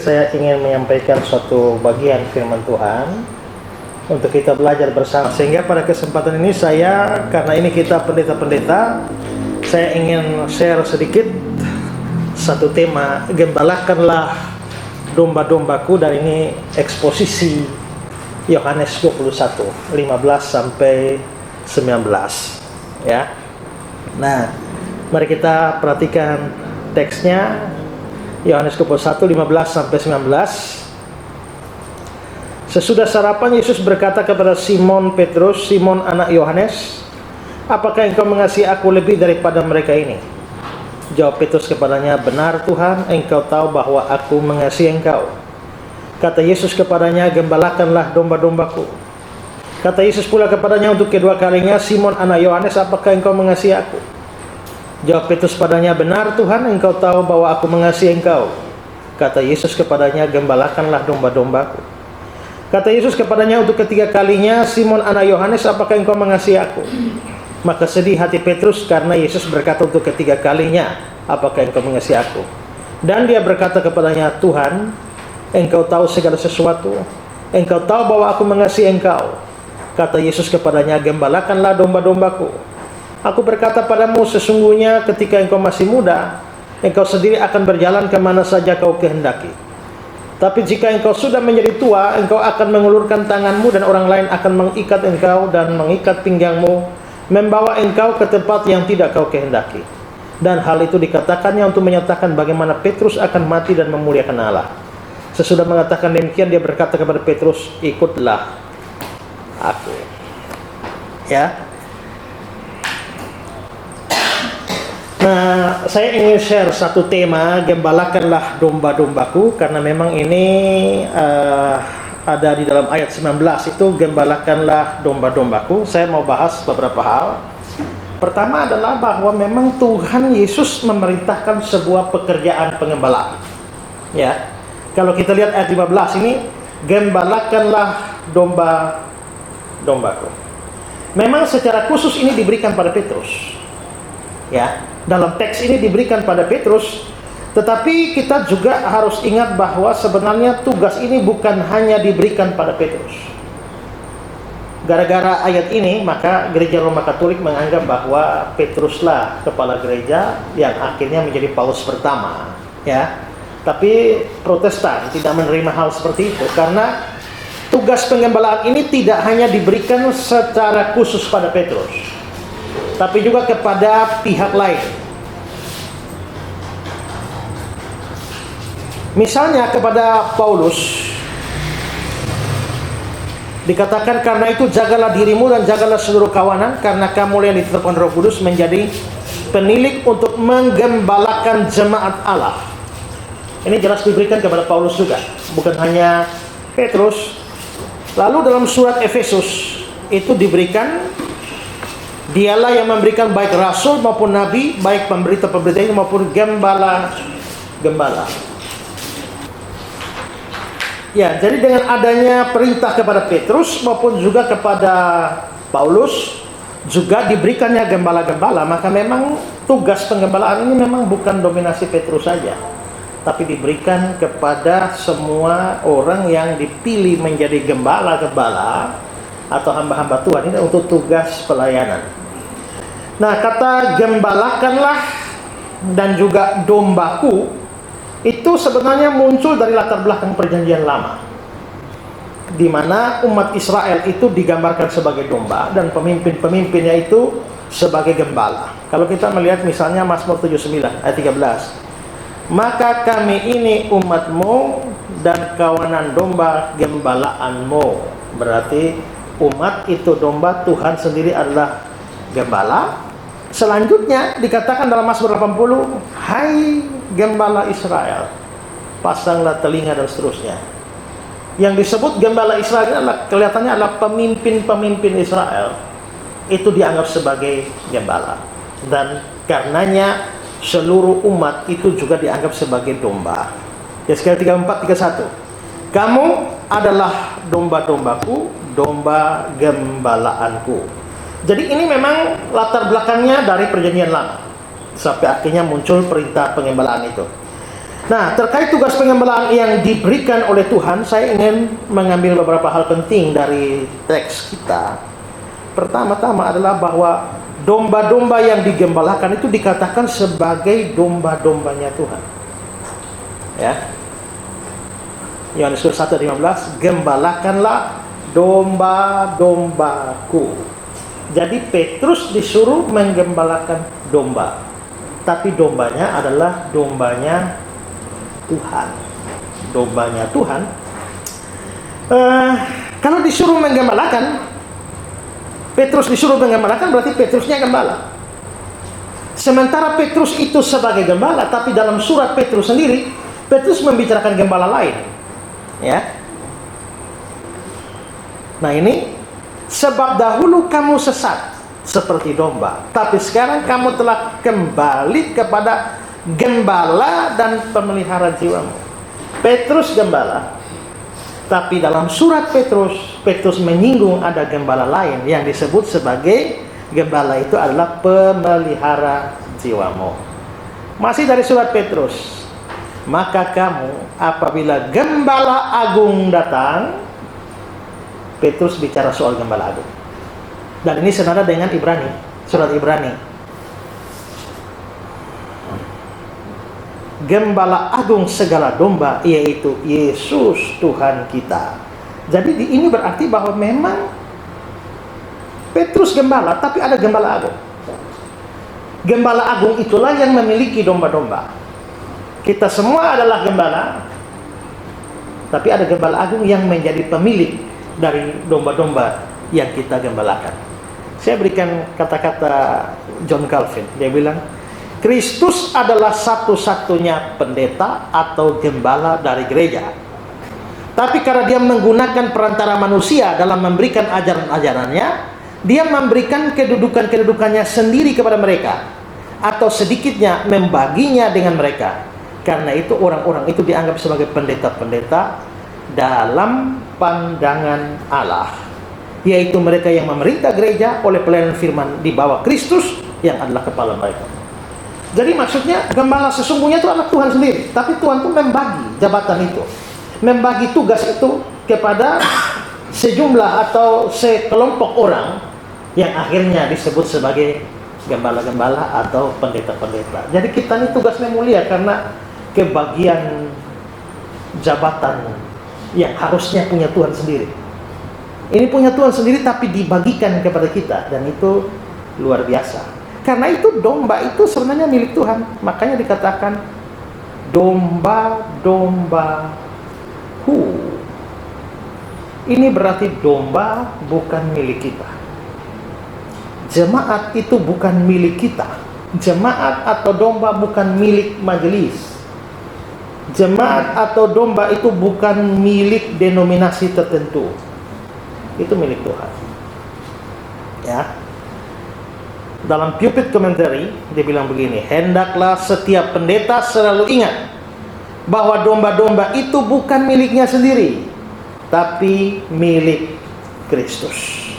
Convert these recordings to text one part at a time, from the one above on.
saya ingin menyampaikan suatu bagian firman Tuhan untuk kita belajar bersama. Sehingga pada kesempatan ini karena ini kita pendeta-pendeta, saya ingin share sedikit satu tema, gembalakanlah domba-dombaku, dan ini eksposisi Yohanes 21, 15 sampai 19 ya. Nah, mari kita perhatikan teksnya. Yohanes 21, 15 sampai 19. Sesudah sarapan, Yesus berkata kepada Simon Petrus, "Simon anak Yohanes, apakah engkau mengasihi aku lebih daripada mereka ini?" Jawab Petrus kepadanya, "Benar Tuhan, engkau tahu bahwa aku mengasihi engkau." Kata Yesus kepadanya, "Gembalakanlah domba-dombaku." Kata Yesus pula kepadanya untuk kedua kalinya, "Simon anak Yohanes, apakah engkau mengasihi aku?" Jawab Petrus padanya, "Benar Tuhan, engkau tahu bahwa aku mengasihi engkau." Kata Yesus kepadanya, "Gembalakanlah domba-dombaku." Kata Yesus kepadanya untuk ketiga kalinya, "Simon anak Yohanes, apakah engkau mengasihi aku?" Maka sedih hati Petrus karena Yesus berkata untuk ketiga kalinya, "Apakah engkau mengasihi aku?" Dan dia berkata kepadanya, "Tuhan, engkau tahu segala sesuatu. Engkau tahu bahwa aku mengasihi engkau." Kata Yesus kepadanya, "Gembalakanlah domba-dombaku. Aku berkata padamu, sesungguhnya ketika engkau masih muda, engkau sendiri akan berjalan kemana saja kau kehendaki. Tapi jika engkau sudah menjadi tua, engkau akan mengulurkan tanganmu dan orang lain akan mengikat engkau dan mengikat pinggangmu, membawa engkau ke tempat yang tidak kau kehendaki." Dan hal itu dikatakannya untuk menyatakan bagaimana Petrus akan mati dan memuliakan Allah. Sesudah mengatakan demikian, dia berkata kepada Petrus, "Ikutlah aku." Ya. Nah, saya ingin share satu tema, gembalakanlah domba-dombaku, karena memang ini ada di dalam ayat 19 itu, gembalakanlah domba-dombaku. Saya mau bahas beberapa hal. Pertama adalah bahwa memang Tuhan Yesus memerintahkan sebuah pekerjaan pengembalaan. Ya. Kalau kita lihat ayat 15 ini, gembalakanlah domba-dombaku. Memang secara khusus ini diberikan pada Petrus. Ya. Dalam teks ini diberikan pada Petrus, tetapi kita juga harus ingat bahwa sebenarnya tugas ini bukan hanya diberikan pada Petrus. Gara-gara ayat ini, maka gereja Roma Katolik menganggap bahwa Petruslah kepala gereja yang akhirnya menjadi paus pertama, ya. Tapi Protestan tidak menerima hal seperti itu, karena tugas pengembalaan ini tidak hanya diberikan secara khusus pada Petrus, tapi juga kepada pihak lain. Misalnya kepada Paulus dikatakan, "Karena itu jagalah dirimu dan jagalah seluruh kawanan, karena kamu yang ditetapkan Roh Kudus menjadi penilik untuk menggembalakan jemaat Allah." Ini jelas diberikan kepada Paulus juga, bukan hanya Petrus. Lalu dalam surat Efesus itu diberikan, dialah yang memberikan baik rasul maupun nabi, baik pemberita-pemberita ini maupun gembala-gembala. Ya, jadi dengan adanya perintah kepada Petrus maupun juga kepada Paulus, juga diberikannya gembala-gembala, maka memang tugas penggembalaan ini memang bukan dominasi Petrus saja, tapi diberikan kepada semua orang yang dipilih menjadi gembala-gembala atau hamba-hamba Tuhan ini untuk tugas pelayanan. Nah, kata gembalakanlah dan juga dombaku itu sebenarnya muncul dari latar belakang perjanjian lama, di mana umat Israel itu digambarkan sebagai domba dan pemimpin-pemimpinnya itu sebagai gembala. Kalau kita melihat misalnya Mazmur 79 ayat 13, "Maka kami ini umatmu dan kawanan domba gembalaanmu." Berarti umat itu domba, Tuhan sendiri adalah gembala. Selanjutnya dikatakan dalam Mazmur 80, "Hai gembala Israel, pasanglah telinga," dan seterusnya. Yang disebut gembala Israel adalah, kelihatannya adalah pemimpin-pemimpin Israel. Itu dianggap sebagai gembala. Dan karenanya seluruh umat itu juga dianggap sebagai domba. Ya, sekali 34-31. "Kamu adalah domba-dombaku, domba gembalaanku." Jadi ini memang latar belakangnya dari perjanjian lama, sampai akhirnya muncul perintah pengembalaan itu. Nah, terkait tugas pengembalaan yang diberikan oleh Tuhan, saya ingin mengambil beberapa hal penting dari teks kita. Pertama-tama adalah bahwa domba-domba yang digembalakan itu dikatakan sebagai domba-dombanya Tuhan. Ya. Yohanes 1:15, gembalakanlah domba-dombaku. Jadi Petrus disuruh menggembalakan domba, tapi dombanya adalah dombanya Tuhan. Dombanya Tuhan. Kalau disuruh menggembalakan, Petrus disuruh menggembalakan, berarti Petrusnya gembala. Sementara Petrus itu sebagai gembala, tapi dalam surat Petrus sendiri, Petrus membicarakan gembala lain. Ya. Nah ini, sebab dahulu kamu sesat seperti domba, tapi sekarang kamu telah kembali kepada gembala dan pemelihara jiwamu. Petrus gembala, tapi dalam surat Petrus menyinggung ada gembala lain yang disebut sebagai gembala itu adalah pemelihara jiwamu. Masih dari surat Petrus, maka kamu apabila gembala agung datang, Petrus bicara soal gembala agung. Dan ini senada dengan Ibrani, surat Ibrani. Gembala agung segala domba, yaitu Yesus Tuhan kita. Jadi ini berarti bahwa memang Petrus gembala, tapi ada gembala agung. Gembala agung itulah yang memiliki domba-domba. Kita semua adalah gembala, tapi ada gembala agung yang menjadi pemilik dari domba-domba yang kita gembalakan. Saya berikan kata-kata John Calvin. Dia bilang, Kristus adalah satu-satunya pendeta atau gembala dari gereja. Tapi karena dia menggunakan perantara manusia dalam memberikan ajaran-ajarannya, dia memberikan kedudukan-kedudukannya sendiri kepada mereka, atau sedikitnya membaginya dengan mereka. Karena itu orang-orang itu dianggap sebagai pendeta-pendeta dalam pandangan Allah, yaitu mereka yang memerintah gereja oleh pelayanan firman di bawah Kristus yang adalah kepala mereka. Jadi maksudnya gembala sesungguhnya itu adalah Tuhan sendiri, tapi Tuhan itu membagi jabatan itu, membagi tugas itu kepada sejumlah atau sekelompok orang yang akhirnya disebut sebagai gembala-gembala atau pendeta-pendeta. Jadi kita ini tugasnya mulia karena kebagian jabatan yang harusnya punya Tuhan sendiri. Ini punya Tuhan sendiri tapi dibagikan kepada kita, dan itu luar biasa. Karena itu domba itu sebenarnya milik Tuhan. Makanya dikatakan domba-dombaku. Ini berarti domba bukan milik kita. Jemaat itu bukan milik kita. Jemaat atau domba bukan milik majelis. Jemaat atau domba itu bukan milik denominasi tertentu. Itu milik Tuhan. Ya. Dalam pulpit commentary dia bilang begini, hendaklah setiap pendeta selalu ingat bahwa domba-domba itu bukan miliknya sendiri, tapi milik Kristus.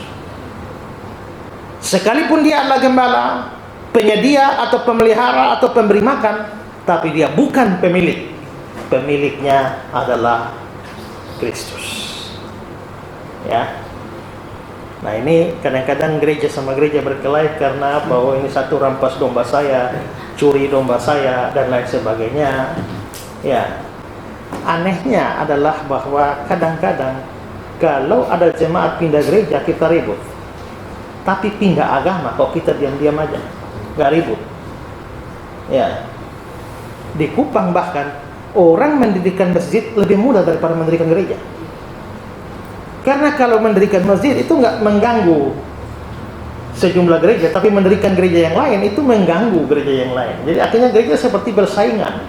Sekalipun dia adalah gembala, penyedia atau pemelihara atau pemberi makan, tapi dia bukan pemilik. Pemiliknya adalah Kristus. Ya. Nah ini kadang-kadang gereja sama gereja berkelahi karena bahwa ini satu rampas domba saya, curi domba saya, dan lain sebagainya. Ya, anehnya adalah bahwa kadang-kadang kalau ada jemaat pindah gereja kita ribut, tapi pindah agama kok kita diam-diam aja, nggak ribut. Ya, di Kupang bahkan orang mendirikan masjid lebih mudah daripada mendirikan gereja. Karena kalau mendirikan masjid itu nggak mengganggu sejumlah gereja, tapi mendirikan gereja yang lain itu mengganggu gereja yang lain. Jadi akhirnya gereja seperti bersaingan.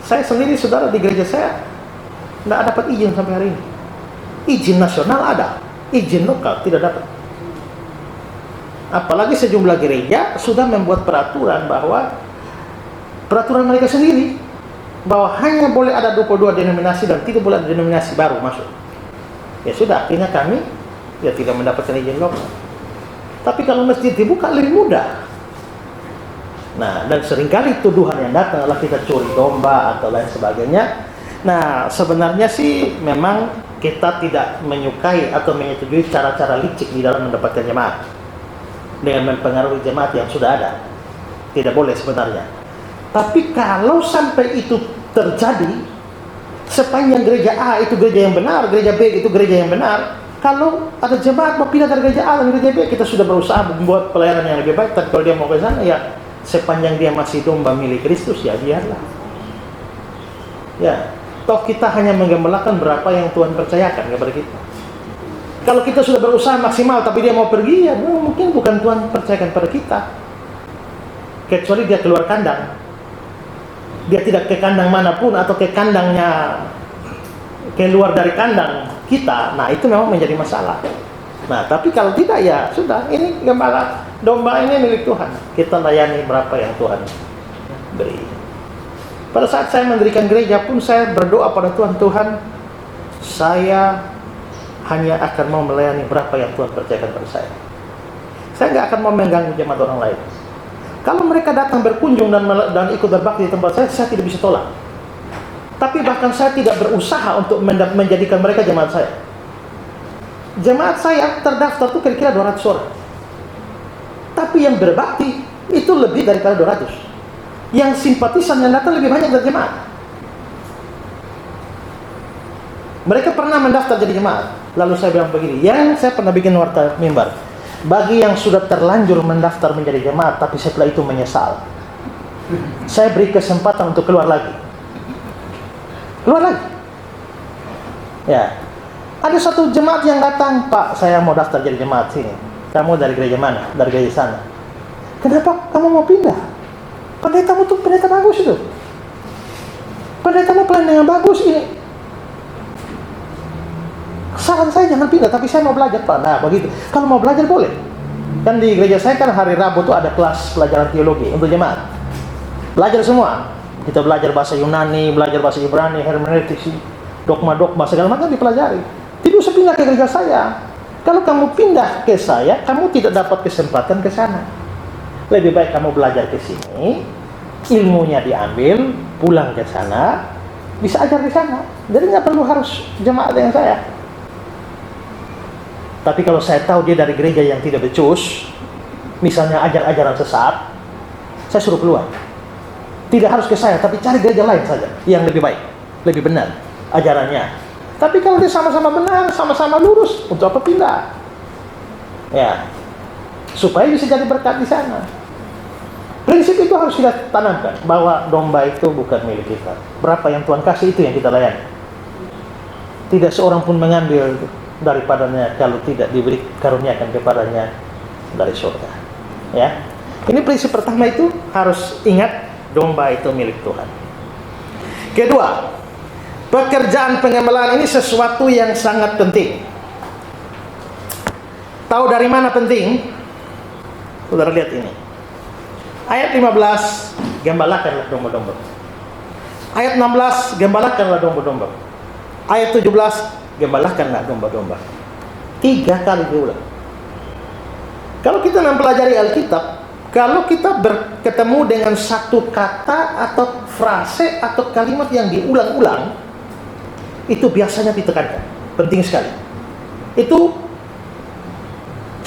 Saya sendiri, saudara, di gereja saya nggak dapat izin sampai hari ini. Izin nasional ada, izin lokal tidak dapat. Apalagi sejumlah gereja sudah membuat peraturan bahwa peraturan mereka sendiri, bahwa hanya boleh ada 22 denominasi dan tidak boleh ada denominasi baru masuk. Ya sudah, akhirnya kami ya tidak mendapatkan izin lokal. Tapi kalau masjid dibuka lebih mudah. Nah, dan seringkali tuduhan yang datang adalah kita curi domba atau lain sebagainya. Nah, sebenarnya sih memang kita tidak menyukai atau menyetujui cara-cara licik di dalam mendapatkan jemaat dengan mempengaruhi jemaat yang sudah ada. Tidak boleh sebenarnya. Tapi kalau sampai itu terjadi, sepanjang gereja A itu gereja yang benar, gereja B itu gereja yang benar, kalau ada jemaat mau pindah dari gereja A dan gereja B, kita sudah berusaha membuat pelayanan yang lebih baik. Tapi kalau dia mau ke sana, ya sepanjang dia masih domba milik Kristus, ya biarlah. Ya, toh kita hanya menggembalakan berapa yang Tuhan percayakan kepada kita. Kalau kita sudah berusaha maksimal, tapi dia mau pergi, ya mungkin bukan Tuhan percayakan pada kita. Kecuali dia keluar kandang, dia tidak ke kandang manapun atau ke kandangnya keluar dari kandang kita, nah itu memang menjadi masalah. Nah, tapi kalau tidak, ya sudah, ini gembala domba ini milik Tuhan, kita layani berapa yang Tuhan beri. Pada saat saya mendirikan gereja pun saya berdoa pada Tuhan, Tuhan, saya hanya akan mau melayani berapa yang Tuhan percayakan pada saya. Saya nggak akan mau mengganggu jemaat orang lain. Kalau mereka datang berkunjung dan ikut berbakti di tempat saya tidak bisa tolak. Tapi bahkan saya tidak berusaha untuk menjadikan mereka jemaat saya. Jemaat saya terdaftar itu kira-kira 200 orang. Tapi yang berbakti itu lebih daripada 200. Yang simpatisan yang datang lebih banyak dari jemaat. Mereka pernah mendaftar jadi jemaat. Lalu saya bilang begini, yang saya pernah bikin warta mimbar, bagi yang sudah terlanjur mendaftar menjadi jemaat tapi setelah itu menyesal, saya beri kesempatan untuk keluar lagi. Ya, ada satu jemaat yang datang, Pak, saya mau daftar jadi jemaat sini. Kamu dari gereja mana? Dari gereja sana. Kenapa kamu mau pindah? Pendetamu tuh pendeta bagus itu. Pendetamu pelayan dengan bagus ini. Saran saya jangan pindah, tapi saya mau belajar, Pak. Nah, begitu. Kalau mau belajar boleh. Kan di gereja saya kan hari Rabu tuh ada kelas pelajaran teologi untuk jemaat. Belajar semua. Kita belajar bahasa Yunani, belajar bahasa Ibrani, hermeneutik, dogma-dogma segala macam dipelajari. Tidak usah pindah ke gereja saya. Kalau kamu pindah ke saya, kamu tidak dapat kesempatan ke sana. Lebih baik kamu belajar ke sini, ilmunya diambil, pulang ke sana, bisa ajar di sana. Jadi nggak perlu harus jemaat dengan saya. Tapi kalau saya tahu dia dari gereja yang tidak becus, misalnya ajar-ajaran sesat, saya suruh keluar. Tidak harus ke saya, tapi cari gereja lain saja yang lebih baik, lebih benar ajarannya. Tapi kalau dia sama-sama benar, sama-sama lurus, untuk apa pindah? Ya, supaya bisa jadi berkat di sana. Prinsip itu harus kita tanamkan, bahwa domba itu bukan milik kita. Berapa yang Tuhan kasih itu yang kita layani. Tidak seorang pun mengambil daripadanya kalau tidak diberi karuniakan kepadanya dari surga. Ya, ini prinsip pertama, itu harus ingat, domba itu milik Tuhan. Kedua, pekerjaan pengembalaan ini sesuatu yang sangat penting. Tahu dari mana penting? Saudara lihat ini. Ayat 15, gembalakanlah domba-domba. Ayat 16, gembalakanlah domba-domba. Ayat 17, gembalakanlah domba-domba. 3 kali diulang. Kalau kita mempelajari Alkitab, kalau kita bertemu dengan satu kata atau frase atau kalimat yang diulang-ulang, itu biasanya ditekankan. Penting sekali. Itu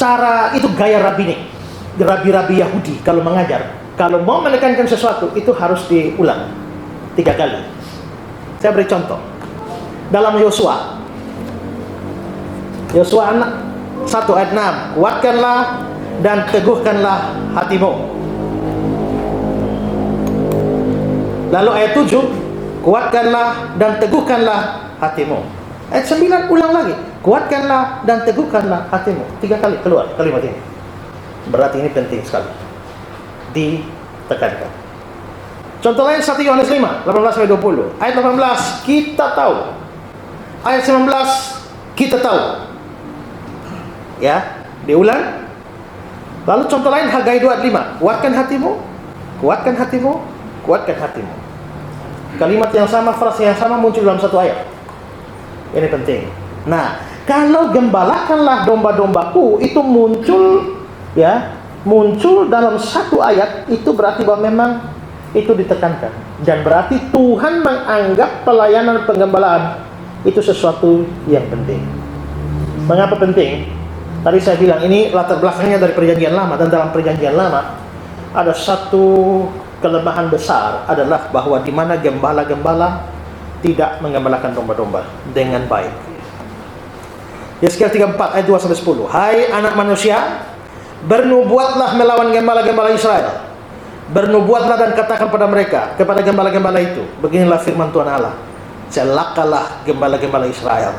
cara, itu gaya rabbinik, rabi-rabi Yahudi kalau mengajar. Kalau mau menekankan sesuatu, itu harus diulang 3 kali. Saya beri contoh. Dalam Yosua 1 ayat 6, kuatkanlah dan teguhkanlah hatimu. Lalu ayat 7, kuatkanlah dan teguhkanlah hatimu. Ayat 9 ulang lagi, kuatkanlah dan teguhkanlah hatimu. 3 kali keluar kalimat ini. Berarti ini penting sekali ditekankan. Contoh lain 1 Yohanes 5 18-20. Ayat 18 kita tahu, ayat 19 kita tahu. Ya, diulang. Lalu contoh lain Hagai 2 ayat 5, kuatkan hatimu, kuatkan hatimu, kuatkan hatimu. Kalimat yang sama, frase yang sama muncul dalam satu ayat. Ini penting. Nah, kalau gembalakanlah domba-dombaku, itu muncul ya muncul dalam satu ayat, itu berarti bahwa memang itu ditekankan. Dan berarti Tuhan menganggap pelayanan penggembalaan itu sesuatu yang penting. Mengapa penting? Tadi saya bilang ini latar belakangnya dari Perjanjian Lama, dan dalam Perjanjian Lama ada satu kelemahan besar, adalah bahwa di mana gembala-gembala tidak menggembalakan domba-domba dengan baik. Yeskiel 34 ayat 2-10. Hai anak manusia, bernubuatlah melawan gembala-gembala Israel. Bernubuatlah dan katakan pada mereka, kepada gembala-gembala itu, beginilah firman Tuhan Allah, celakalah gembala-gembala Israel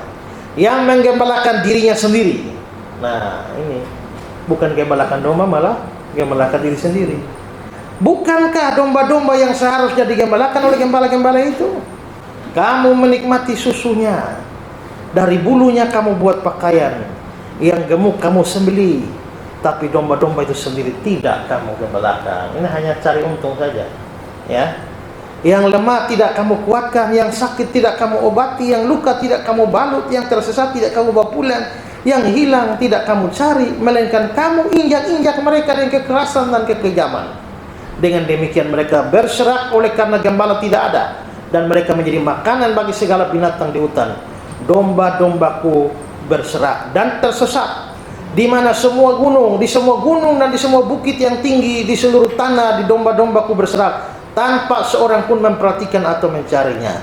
yang menggembalakan dirinya sendiri. Nah, ini bukan gembalakan domba, malah gembalakan diri sendiri. Bukankah domba-domba yang seharusnya digembalakan oleh gembala-gembala itu? Kamu menikmati susunya, dari bulunya kamu buat pakaian, yang gemuk kamu sembelih, tapi domba-domba itu sendiri tidak kamu gembalakan. Ini hanya cari untung saja, ya. Yang lemah tidak kamu kuatkan, yang sakit tidak kamu obati, yang luka tidak kamu balut, yang tersesat tidak kamu bawa pulang, yang hilang tidak kamu cari, melainkan kamu injak-injak mereka dengan kekerasan dan kekejaman. Dengan demikian mereka berserak oleh karena gembala tidak ada, dan mereka menjadi makanan bagi segala binatang di hutan. Domba-dombaku berserak dan tersesat di mana semua gunung, di semua gunung dan di semua bukit yang tinggi, di seluruh tanah, di domba-dombaku berserak, tanpa seorang pun memperhatikan atau mencarinya.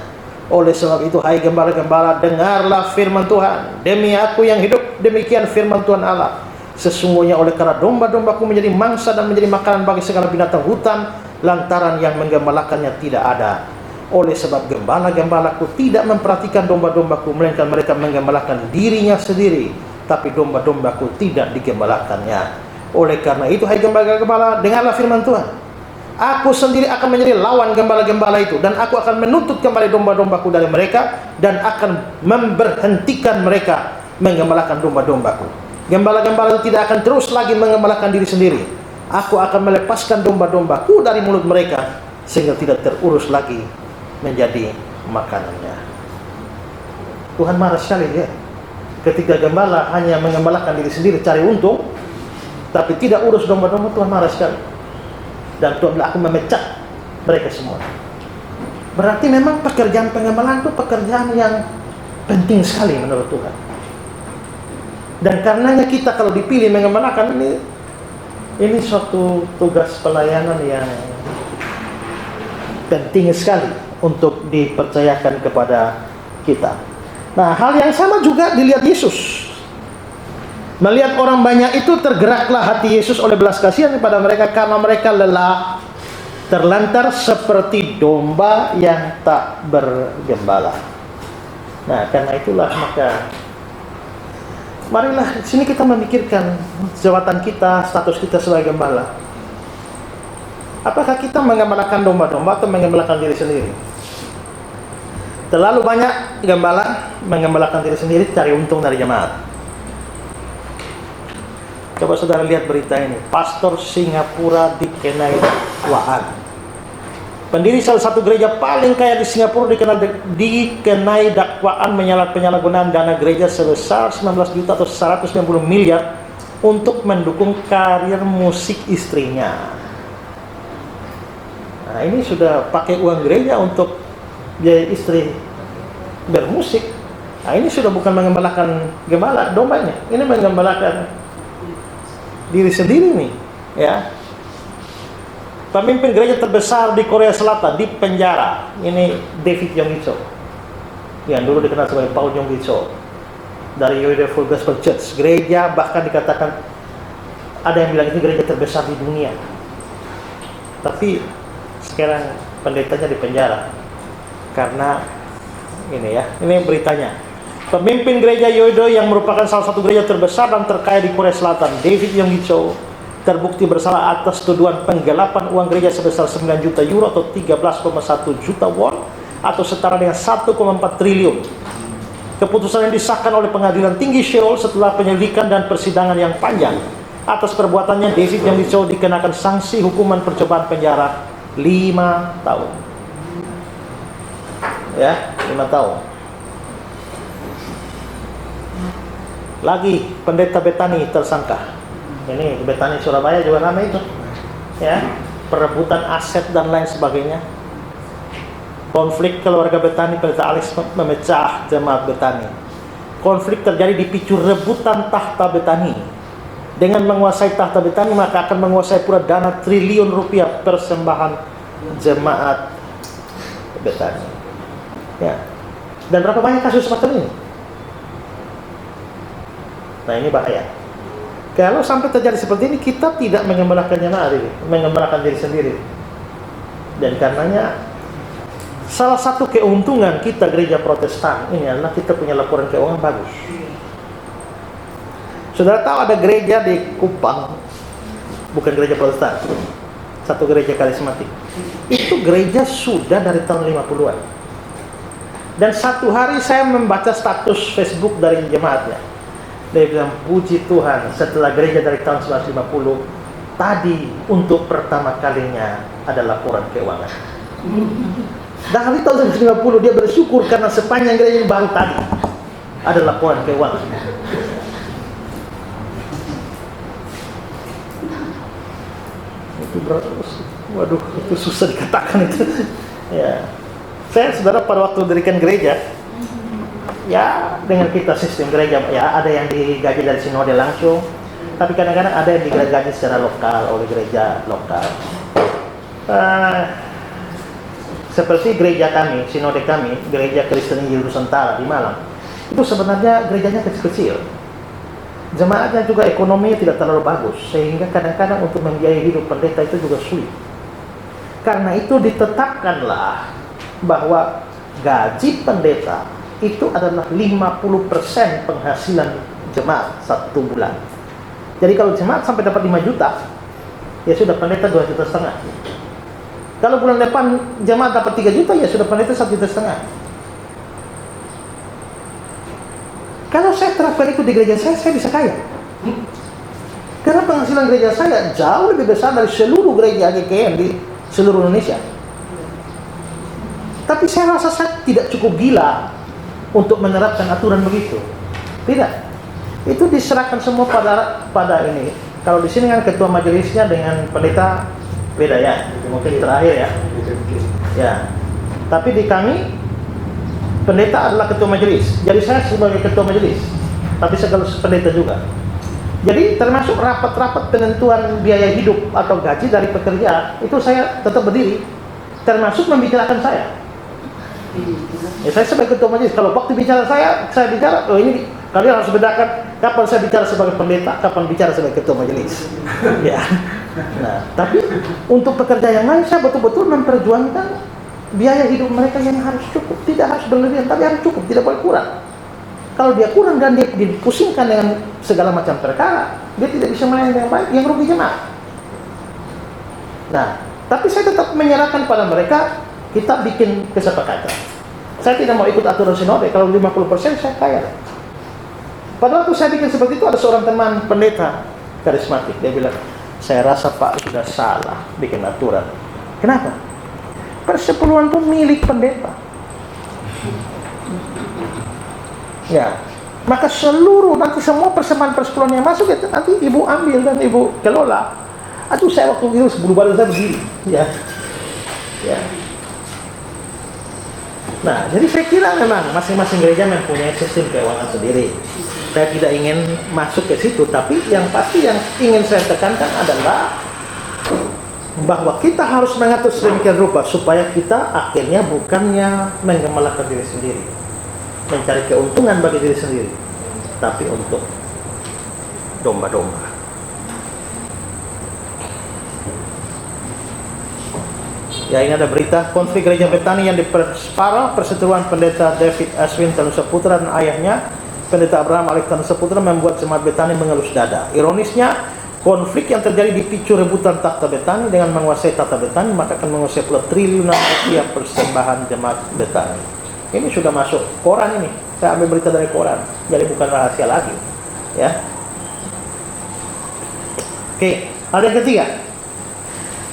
Oleh sebab itu, hai gembala-gembala, dengarlah firman Tuhan. Demi aku yang hidup, demikian firman Tuhan Allah, sesungguhnya oleh karena domba-dombaku menjadi mangsa dan menjadi makanan bagi segala binatang hutan, lantaran yang menggembalakannya tidak ada. Oleh sebab gembala-gembalaku tidak memperhatikan domba-dombaku, melainkan mereka menggembalakan dirinya sendiri, tapi domba-dombaku tidak digembalakannya. Oleh karena itu, hai gembala-gembala, dengarlah firman Tuhan. Aku sendiri akan menjadi lawan gembala-gembala itu, dan aku akan menuntut kembali domba-dombaku dari mereka, dan akan memberhentikan mereka menggembalakan domba-dombaku. Gembala-gembala itu tidak akan terus lagi menggembalakan diri sendiri. Aku akan melepaskan domba-dombaku dari mulut mereka, sehingga tidak terurus lagi menjadi makanannya. Tuhan marah sekali, ya, ketika gembala hanya menggembalakan diri sendiri cari untung, tapi tidak urus domba-domba. Tuhan marah sekali, dan Tuhan bilang, aku memecat mereka semua. Berarti memang pekerjaan pengembalaan itu pekerjaan yang penting sekali menurut Tuhan. Dan karenanya kita kalau dipilih mengembalakan, ini suatu tugas pelayanan yang penting sekali untuk dipercayakan kepada kita. Nah, hal yang sama juga dilihat Yesus. Melihat orang banyak itu, tergeraklah hati Yesus oleh belas kasihan kepada mereka, karena mereka lelah, terlantar seperti domba yang tak bergembala. Nah, karena itulah maka marilah di sini kita memikirkan jabatan kita, status kita sebagai gembala. Apakah kita menggembalakan domba-domba atau menggembalakan diri sendiri? Terlalu banyak gembala menggembalakan diri sendiri, cari untung dari jemaat. Coba saudara lihat berita ini. Pastor Singapura dikenai dakwaan. Pendiri salah satu gereja paling kaya di Singapura dikenai dakwaan penyalahgunaan dana gereja sebesar 19 juta atau 190 miliar untuk mendukung karir musik istrinya. Nah, ini sudah pakai uang gereja untuk biaya istri bermusik. Nah, ini sudah bukan mengembalakan gembala dombanya, ini menggembalakan diri sendiri nih, ya. Pemimpin gereja terbesar di Korea Selatan di penjara. Ini David Yonggi-cho, yang dulu dikenal sebagai Paul Yonggi-cho, dari Yoido Full Gospel Church. Gereja bahkan dikatakan ada yang bilang itu gereja terbesar di dunia. Tapi sekarang pendetanya di penjara karena ini, ya. Ini beritanya. Pemimpin gereja Yoido yang merupakan salah satu gereja terbesar dan terkaya di Korea Selatan, David Yonggi-cho, terbukti bersalah atas tuduhan penggelapan uang gereja sebesar 9 juta euro atau 13,1 juta won atau setara dengan 1,4 triliun. Keputusan yang disahkan oleh pengadilan tinggi Seoul setelah penyelidikan dan persidangan yang panjang. Atas perbuatannya, David Yonggi-cho dikenakan sanksi hukuman percobaan penjara 5 tahun. Ya, 5 tahun. Lagi pendeta Betani tersangka. Ini Betani Surabaya juga ramai itu, ya, perebutan aset dan lain sebagainya. Konflik keluarga Betani, Pendeta Alex memecah jemaat Betani. Konflik terjadi dipicu rebutan tahta Betani. Dengan menguasai tahta Betani, maka akan menguasai pula dana triliun rupiah persembahan jemaat Betani. Ya. Dan berapa banyak kasus seperti ini? Nah, ini bahaya. Kalau sampai terjadi seperti ini, kita tidak mengembalakan jemaat ini, mengembalakan diri sendiri. Dan karenanya, salah satu keuntungan kita gereja Protestan ini adalah kita punya laporan keuangan bagus. Saudara tahu ada gereja di Kupang, bukan gereja Protestan, satu gereja karismatik. Itu gereja sudah dari tahun 50-an. Dan satu hari saya membaca status Facebook dari jemaatnya. Dia bilang, puji Tuhan, setelah gereja dari tahun 1950, tadi untuk pertama kalinya ada laporan keuangan. Dari tahun 1950 dia bersyukur karena sepanjang gereja ini baru tadi ada laporan keuangan. Itu waduh, itu susah dikatakan itu. Ya, saya saudara pada waktu dirikan gereja, ya dengan kita sistem gereja, ya ada yang digaji dari sinode langsung, tapi kadang-kadang ada yang digaji secara lokal oleh gereja lokal. Seperti gereja kami, sinode kami, gereja Kristen Injil Nusantara di Malang, itu sebenarnya gerejanya kecil-kecil. Jemaatnya juga ekonominya tidak terlalu bagus, sehingga kadang-kadang untuk membiayai hidup pendeta itu juga sulit. Karena itu ditetapkanlah bahwa gaji pendeta itu adalah 50% penghasilan jemaat satu bulan. Jadi kalau jemaat sampai dapat 5 juta, ya sudah pendeta 2,5 juta. Kalau bulan depan jemaat dapat 3 juta, ya sudah pendeta 1,5 juta. Kalau saya terapkan itu di gereja saya bisa kaya. Karena penghasilan gereja saya jauh lebih besar dari seluruh gereja GKM di seluruh Indonesia. Tapi saya rasa saya tidak cukup gila untuk menerapkan aturan begitu. Tidak. Itu diserahkan semua pada ini. Kalau di sini kan ketua majelisnya dengan pendeta beda ya. Mungkin terakhir ya. Ya. Tapi di kami pendeta adalah ketua majelis. Jadi saya sebagai ketua majelis, tapi sekaligus pendeta juga. Jadi termasuk rapat-rapat penentuan biaya hidup atau gaji dari pekerja, itu saya tetap berdiri, termasuk membicarakan saya. Ya, saya sebagai ketua majelis, kalau waktu bicara saya bicara, oh ini kalian harus bedakan kapan saya bicara sebagai pendeta, kapan bicara sebagai ketua majelis. Ya. Nah, tapi untuk pekerja yang lain saya betul-betul memperjuangkan biaya hidup mereka yang harus cukup, tidak harus berlebihan, tapi harus cukup, tidak boleh kurang. Kalau dia kurang dan dia dipusingkan dengan segala macam perkara, dia tidak bisa melayani dengan baik, yang rugi jemaat. Nah, tapi saya tetap menyerahkan pada mereka, kita bikin kesepakatan. Saya tidak mau ikut aturan sinode, kalau 50% saya kaya. Pada waktu saya bikin seperti itu, ada seorang teman pendeta karismatik, dia bilang, saya rasa Pak sudah salah bikin aturan. Kenapa? Persepuluhan pun milik pendeta. Ya, maka seluruh nanti semua persembahan persepuluhan yang masuk itu nanti ibu ambil dan ibu kelola. Aduh, saya waktu itu sebelum badan saya berdiri. Ya, ya. Nah, jadi saya kira memang masing-masing gereja mempunyai sistem keuangan sendiri. Saya tidak ingin masuk ke situ, tapi yang pasti yang ingin saya tekankan adalah bahwa kita harus mengatur sedemikian rupa supaya kita akhirnya bukannya menggembalakan diri sendiri, mencari keuntungan bagi diri sendiri, tapi untuk domba-domba. Ya, ini ada berita konflik gereja Betani yang diperparah. Perseteruan pendeta David Aswin Tanusa Putra dan ayahnya pendeta Abraham Alex Tanusa Putra membuat jemaat Betani mengelus dada. Ironisnya, konflik yang terjadi dipicu rebutan tahta Betani. Dengan menguasai tahta Betani, maka akan menguasai pula triliunan rupiah persembahan jemaat Betani. Ini sudah masuk koran ini. Saya ambil berita dari koran, jadi bukan rahasia lagi. Ya. Oke, hal yang ketiga,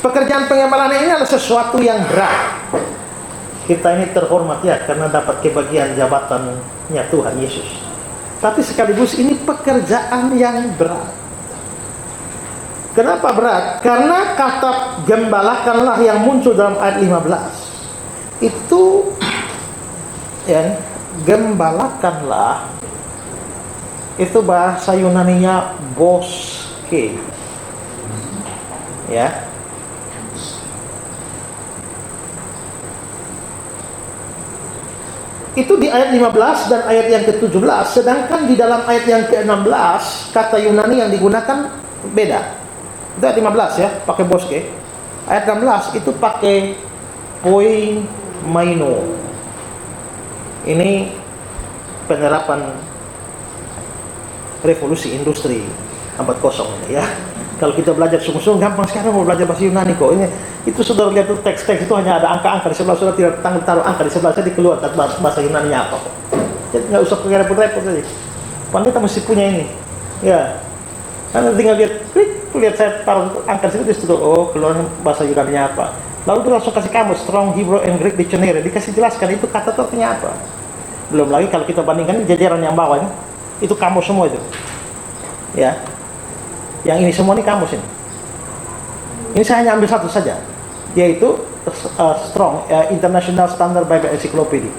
pekerjaan pengembalaan ini adalah sesuatu yang berat. Kita ini terhormat ya karena dapat kebagian jabatannya Tuhan Yesus. Tapi sekaligus ini pekerjaan yang berat. Kenapa berat? Karena kata gembalakanlah yang muncul dalam ayat 15 itu ya, gembalakanlah itu bahasa Yunaninya boske, ya. Itu di ayat 15 dan ayat yang ke-17. Sedangkan di dalam ayat yang ke-16 kata Yunani yang digunakan beda. Itu ayat 15 ya, pakai boske. Ayat 16 itu pakai poimaino. Ini penerapan revolusi industri 40 ini ya. Kalau kita belajar sungguh-sungguh gampang sekarang mau belajar bahasa Yunani kok. Ini itu saudara lihat tuh teks-teks itu hanya ada angka-angka di sebelah, saudara tidak taruh angka di sebelah, saya dikeluarkan bahasa Yunaninya apa kok. Jadi nggak usah pakai repot-repot tadi. Pandai kita mesti punya ini. Ya. Karena tinggal lihat, klik, lihat saya taruh angka di situ, di situ, oh keluar bahasa Yunaninya apa. Lalu dia langsung kasih kamus Strong Hebrew and Greek Dictionary, dikasih jelaskan itu kata itu artinya apa. Belum lagi kalau kita bandingkan jajaran yang bawah ini, itu kamus semua itu. Ya. Yang ini semua ini kamus ini. Ini saya hanya ambil satu saja, yaitu Strong International Standard Bible Encyclopedia.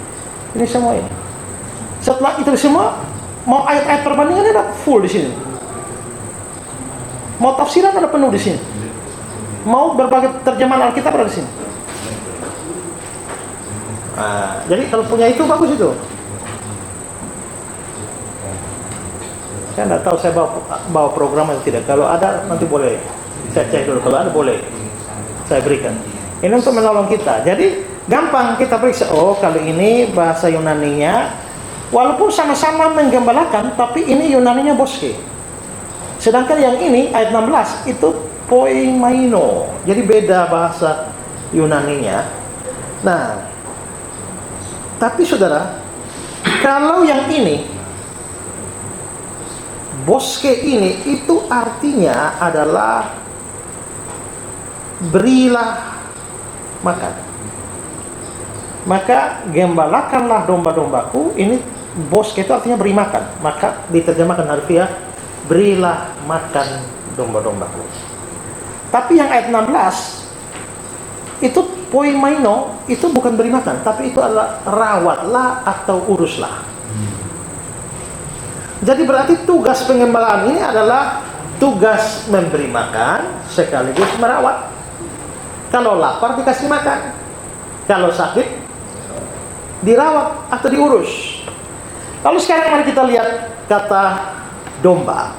Ini semua ini. Setelah itu semua, mau ayat-ayat perbandingan ada full di sini. Mau tafsiran ada penuh di sini. Mau berbagai terjemahan Alkitab ada di sini. Nah, jadi kalau punya itu bagus itu. Saya tidak tahu saya bawa program atau tidak. Kalau ada nanti boleh saya cek dulu. Kalau ada boleh saya berikan. Ini untuk menolong kita. Jadi gampang kita periksa. Oh kalau ini bahasa Yunaninya, walaupun sama-sama menggembalakan, tapi ini Yunaninya boske. Sedangkan yang ini ayat 16 itu poimaino. Jadi beda bahasa Yunaninya. Nah, tapi saudara, kalau yang ini boske ini itu artinya adalah berilah makan. Maka gembalakanlah domba-dombaku, ini boske itu artinya beri makan. Maka diterjemahkan harfiah berilah makan domba-dombaku. Tapi yang ayat 16 itu poimaino, itu bukan beri makan, tapi itu adalah rawatlah atau uruslah. Jadi berarti tugas pengembalaan ini adalah tugas memberi makan sekaligus merawat. Kalau lapar dikasih makan, kalau sakit dirawat atau diurus. Lalu sekarang mari kita lihat kata domba.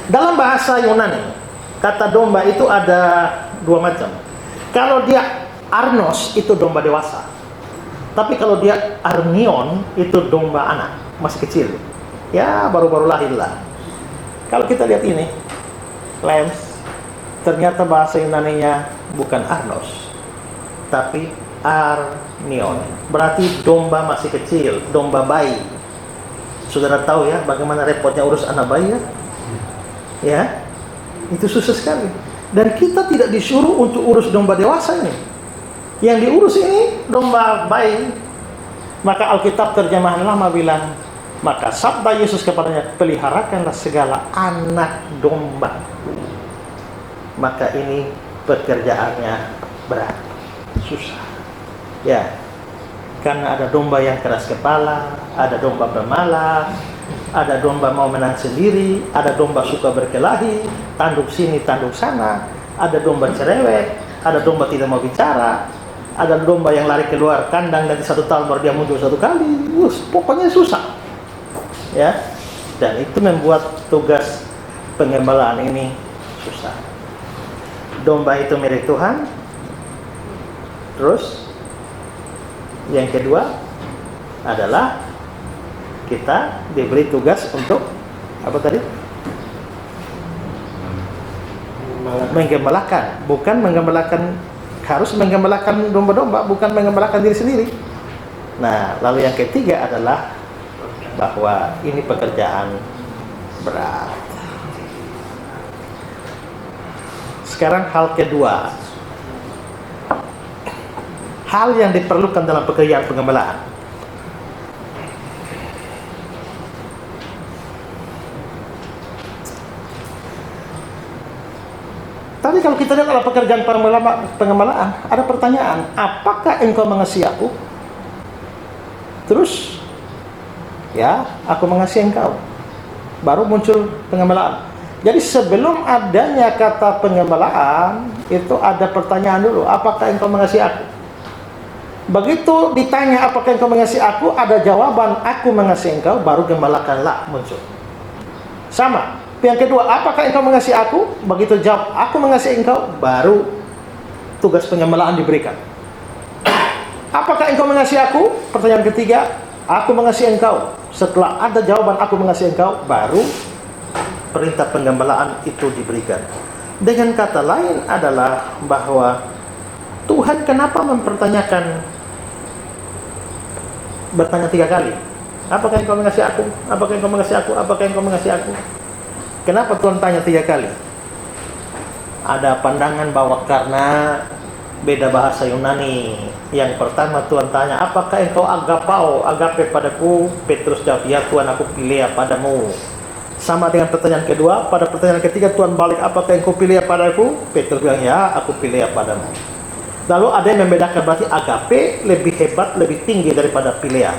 Dalam bahasa Yunani, kata domba itu ada dua macam. Kalau dia arnos itu domba dewasa. Tapi kalau dia arnion itu domba anak, masih kecil. Ya baru-baru lahir lah. Kalau kita lihat ini lambs, ternyata bahasa Yunaninya bukan arnos, tapi arnion. Berarti domba masih kecil, domba bayi. Saudara tahu ya bagaimana repotnya urus anak bayi ya? Ya, itu susah sekali. Dan kita tidak disuruh untuk urus domba dewasa ini. Yang diurus ini domba bayi. Maka Alkitab terjemahan lama bilang, maka sabda Yesus kepadanya, peliharakanlah segala anak domba. Maka ini pekerjaannya berat, susah. Ya, karena ada domba yang keras kepala, ada domba pemalas, ada domba mau menang sendiri, ada domba suka berkelahi, tanduk sini, tanduk sana, ada domba cerewet, ada domba tidak mau bicara, ada domba yang lari keluar kandang nanti 1 tahun baru dia muncul 1 kali. Pokoknya susah. Ya, dan itu membuat tugas pengembalaan ini susah. Domba itu milik Tuhan. Terus yang kedua adalah kita diberi tugas untuk apa tadi? Menggembalakan, bukan menggembalakan, harus menggembalakan domba-domba, bukan menggembalakan diri sendiri. Nah, lalu yang ketiga adalah bahwa ini pekerjaan berat. Sekarang hal kedua, hal yang diperlukan dalam pekerjaan pengembalaan. Tapi kalau kita lihat adalah pekerjaan pengembalaan, ada pertanyaan, apakah engkau mengasihi aku? Terus, ya, aku mengasihi engkau. Baru muncul pengembalaan. Jadi sebelum adanya kata pengembalaan, itu ada pertanyaan dulu, apakah engkau mengasihi aku? Begitu ditanya apakah engkau mengasihi aku, ada jawaban, aku mengasihi engkau, baru gembalakanlah muncul. Sama. Yang kedua, apakah engkau mengasihi aku? Begitu jawab, aku mengasihi engkau, baru tugas pengembalaan diberikan. Apakah engkau mengasihi aku? Pertanyaan ketiga, aku mengasihi engkau. Setelah ada jawaban aku mengasihi engkau, baru perintah penggembalaan itu diberikan. Dengan kata lain adalah bahwa Tuhan kenapa mempertanyakan, bertanya 3 kali, apakah engkau mengasihi aku? Apakah engkau mengasihi aku? Apakah engkau mengasihi aku? Kenapa Tuhan tanya 3 kali? Ada pandangan bahwa karena beda bahasa Yunani. Yang pertama Tuhan tanya, apakah engkau agape padaku? Petrus jawab, ya Tuhan, aku pilih padamu. Sama dengan pertanyaan kedua. Pada pertanyaan ketiga Tuhan balik, apakah engkau pilih padaku? Petrus bilang, ya, aku pilih padamu. Lalu ada yang membedakan, berarti agape lebih hebat, lebih tinggi daripada pilea.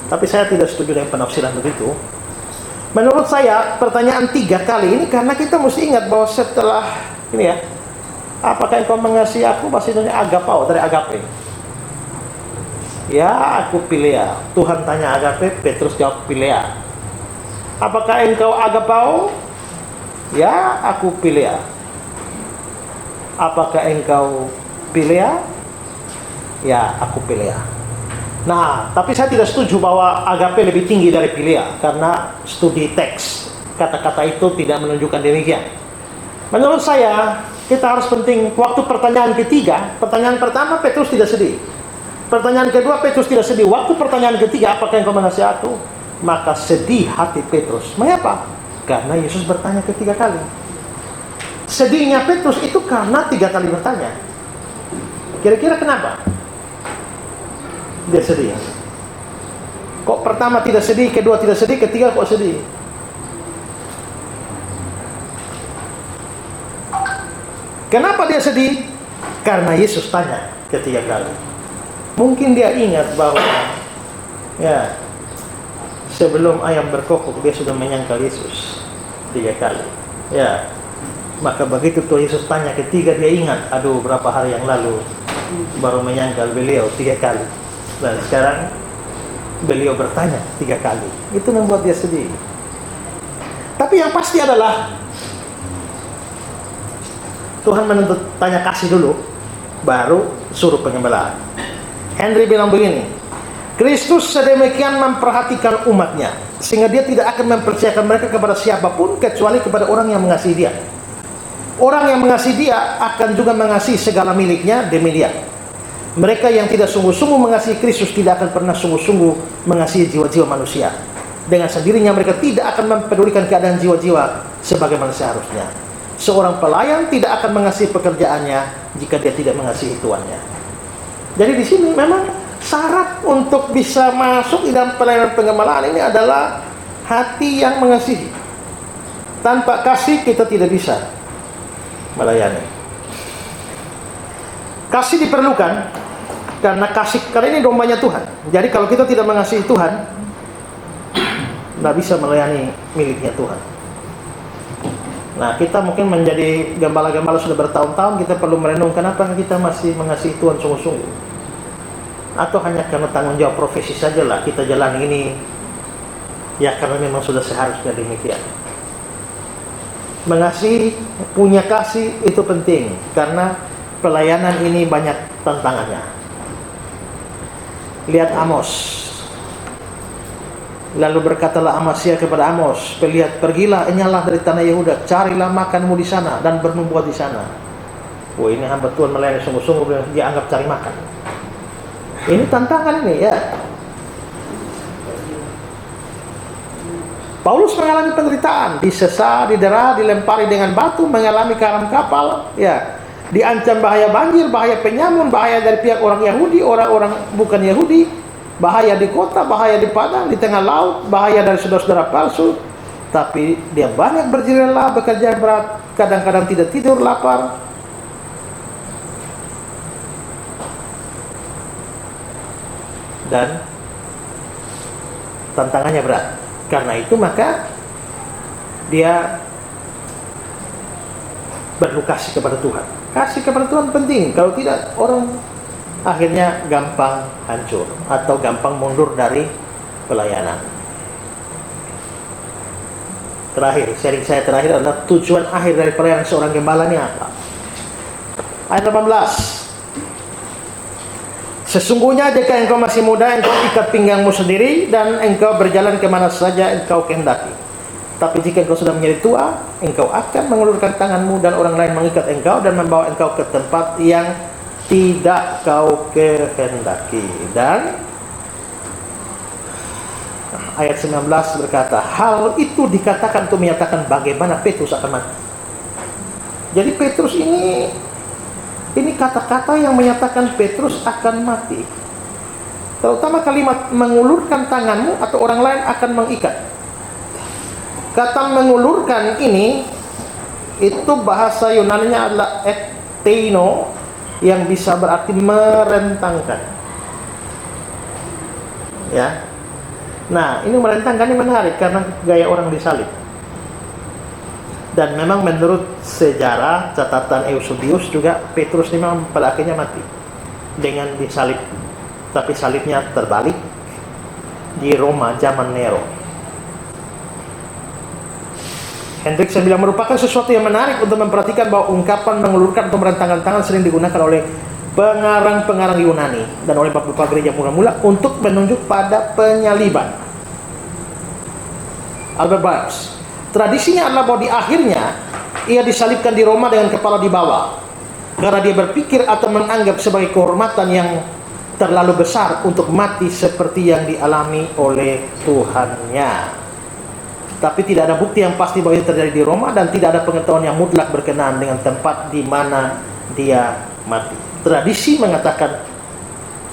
Tapi saya tidak setuju dengan penafsiran begitu. Menurut saya, pertanyaan 3 kali ini karena kita mesti ingat bahwa setelah ini ya, apakah engkau mengasihi aku? Bahasa Indonesia agapao, dari agape. Ya, aku pilea. Tuhan tanya agape, Petrus jawab pilea. Apakah engkau agapao? Ya, aku pilea. Apakah engkau pilea? Ya, aku pilea. Nah, tapi saya tidak setuju bahwa agape lebih tinggi dari pilea, karena studi teks kata-kata itu tidak menunjukkan demikian. Menurut saya, kita harus penting waktu pertanyaan ketiga. Pertanyaan pertama Petrus tidak sedih. Pertanyaan kedua Petrus tidak sedih. Waktu pertanyaan ketiga, apakah engkau mengasihi aku? Maka sedih hati Petrus. Mengapa? Karena Yesus bertanya 3 kali. Sedihnya Petrus itu karena 3 kali bertanya. Kira-kira kenapa dia sedih? Kok pertama tidak sedih, kedua tidak sedih, ketiga kok sedih? Kenapa dia sedih? Karena Yesus tanya 3 kali. Mungkin dia ingat bahwa ya, sebelum ayam berkokok dia sudah menyangkal Yesus 3 kali. Ya, maka begitu Tuhan Yesus tanya ketiga, dia ingat, aduh, berapa hari yang lalu baru menyangkal beliau 3 kali. Dan sekarang beliau bertanya 3 kali. Itu membuat dia sedih. Tapi yang pasti adalah Tuhan menuntut tanya kasih dulu, baru suruh pengembalaan. Henry bilang begini, Kristus sedemikian memperhatikan umatnya sehingga dia tidak akan mempercayakan mereka kepada siapapun kecuali kepada orang yang mengasihi dia. Orang yang mengasihi dia akan juga mengasihi segala miliknya demi dia. Mereka yang tidak sungguh-sungguh mengasihi Kristus tidak akan pernah sungguh-sungguh mengasihi jiwa-jiwa manusia. Dengan sendirinya mereka tidak akan mempedulikan keadaan jiwa-jiwa sebagaimana seharusnya. Seorang pelayan tidak akan mengasihi pekerjaannya jika dia tidak mengasihi tuannya. Jadi di sini memang syarat untuk bisa masuk di dalam pelayanan pengembalaan ini adalah hati yang mengasihi. Tanpa kasih kita tidak bisa melayani. Kasih diperlukan karena ini dombanya Tuhan. Jadi kalau kita tidak mengasihi Tuhan, tidak bisa melayani miliknya Tuhan. Nah, kita mungkin menjadi gembala-gembala sudah bertahun-tahun, kita perlu merenung kenapa kita masih mengasihi Tuhan sungguh-sungguh. Atau hanya karena tanggung jawab profesi sajalah kita jalan ini, ya karena memang sudah seharusnya demikian. Mengasihi, punya kasih itu penting karena pelayanan ini banyak tantangannya. Lihat Amos. Lalu berkatalah Amasya kepada Amos, pergilah, enyalah dari tanah Yehuda, carilah makanmu di sana dan bernubuat di sana. Oh, ini hamba Tuhan melayani sungguh-sungguh, dia anggap cari makan. Ini tantangan ini ya. Paulus mengalami penderitaan, disesa, didera, dilempari dengan batu, mengalami karam kapal, ya. Diancam bahaya banjir, bahaya penyamun, bahaya dari pihak orang Yahudi, orang-orang bukan Yahudi, bahaya di kota, bahaya di padang, di tengah laut, bahaya dari saudara-saudara palsu, tapi dia banyak berjela, bekerja berat, kadang-kadang tidak tidur, lapar. Dan tantangannya berat. Karena itu maka dia perlu kasih kepada Tuhan. Kasih kepada Tuhan penting. Kalau tidak, orang akhirnya gampang hancur atau gampang mundur dari pelayanan. Terakhir, sharing saya terakhir adalah tujuan akhir dari pelayanan seorang gembala ini apa? Ayat 18. Sesungguhnya jika engkau masih muda, engkau ikat pinggangmu sendiri dan engkau berjalan kemana saja engkau kehendaki. Tapi jika engkau sudah menjadi tua, engkau akan mengulurkan tanganmu dan orang lain mengikat engkau dan membawa engkau ke tempat yang tidak kau kehendaki. Dan ayat 19 berkata, hal itu dikatakan untuk menyatakan bagaimana Petrus akan mati. Jadi Petrus ini kata-kata yang menyatakan Petrus akan mati. Terutama kalimat mengulurkan tanganmu atau orang lain akan mengikat. Kata mengulurkan ini, itu bahasa Yunani-nya adalah ekteino, yang bisa berarti merentangkan. Ya. Nah, ini merentangkan ini menarik karena gaya orang disalib. Dan memang menurut sejarah catatan Eusebius juga Petrus ini memang pada akhirnya mati dengan disalib. Tapi salibnya terbalik di Roma zaman Nero. Hendriksen bilang merupakan sesuatu yang menarik untuk memperhatikan bahwa ungkapan mengulurkan atau merentangkan tangan sering digunakan oleh pengarang-pengarang Yunani dan oleh beberapa gereja mula-mula untuk menunjuk pada penyaliban. Albert Barnes, tradisinya adalah bahwa di akhirnya ia disalibkan di Roma dengan kepala di bawah karena dia berpikir atau menganggap sebagai kehormatan yang terlalu besar untuk mati seperti yang dialami oleh Tuhannya. Tapi tidak ada bukti yang pasti bahwa itu terjadi di Roma dan tidak ada pengetahuan yang mutlak berkenaan dengan tempat di mana dia mati. Tradisi mengatakan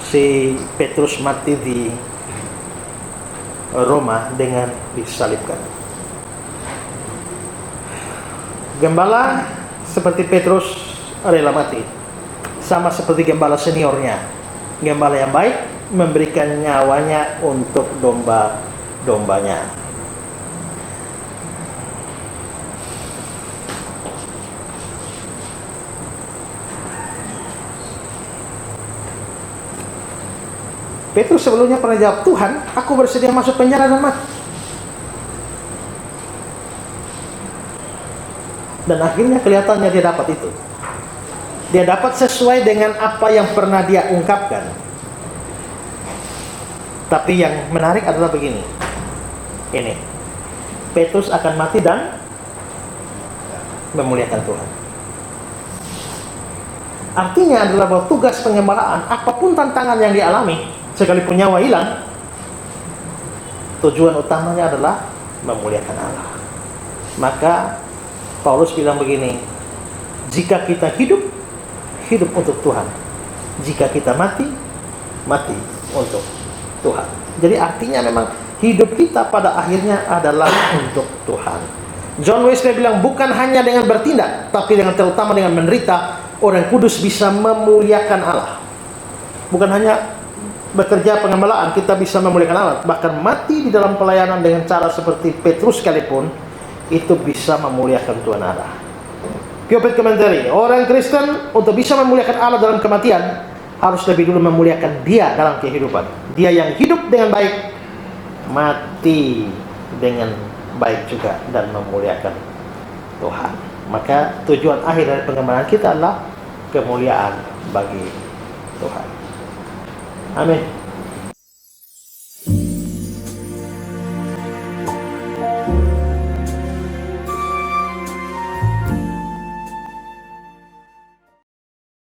si Petrus mati di Roma dengan disalibkan. Gembala seperti Petrus rela mati, sama seperti gembala seniornya. Gembala yang baik memberikan nyawanya untuk domba-dombanya. Petrus sebelumnya pernah jawab, Tuhan, aku bersedia masuk penjara dan mati. Dan akhirnya kelihatannya dia dapat itu. Dia dapat sesuai dengan apa yang pernah dia ungkapkan. Tapi yang menarik adalah begini. Ini. Petrus akan mati dan memuliakan Tuhan. Artinya adalah bahwa tugas pengembalaan, apapun tantangan yang dialami, sekalipun nyawa hilang, tujuan utamanya adalah memuliakan Allah. Maka Paulus bilang begini, jika kita hidup, hidup untuk Tuhan. Jika kita mati, mati untuk Tuhan. Jadi artinya memang hidup kita pada akhirnya adalah untuk Tuhan. John Wesley bilang, bukan hanya dengan bertindak, tapi dengan terutama dengan menderita, orang kudus bisa memuliakan Allah. Bukan hanya bekerja pengembalaan, kita bisa memuliakan Allah. Bahkan mati di dalam pelayanan dengan cara seperti Petrus sekalipun, itu bisa memuliakan Tuhan Allah. Pulpit Commentary, orang Kristen untuk bisa memuliakan Allah dalam kematian, harus lebih dulu memuliakan Dia dalam kehidupan. Dia yang hidup dengan baik, mati dengan baik juga dan memuliakan Tuhan. Maka tujuan akhir dari pengembalaan kita adalah kemuliaan bagi Tuhan. Amin.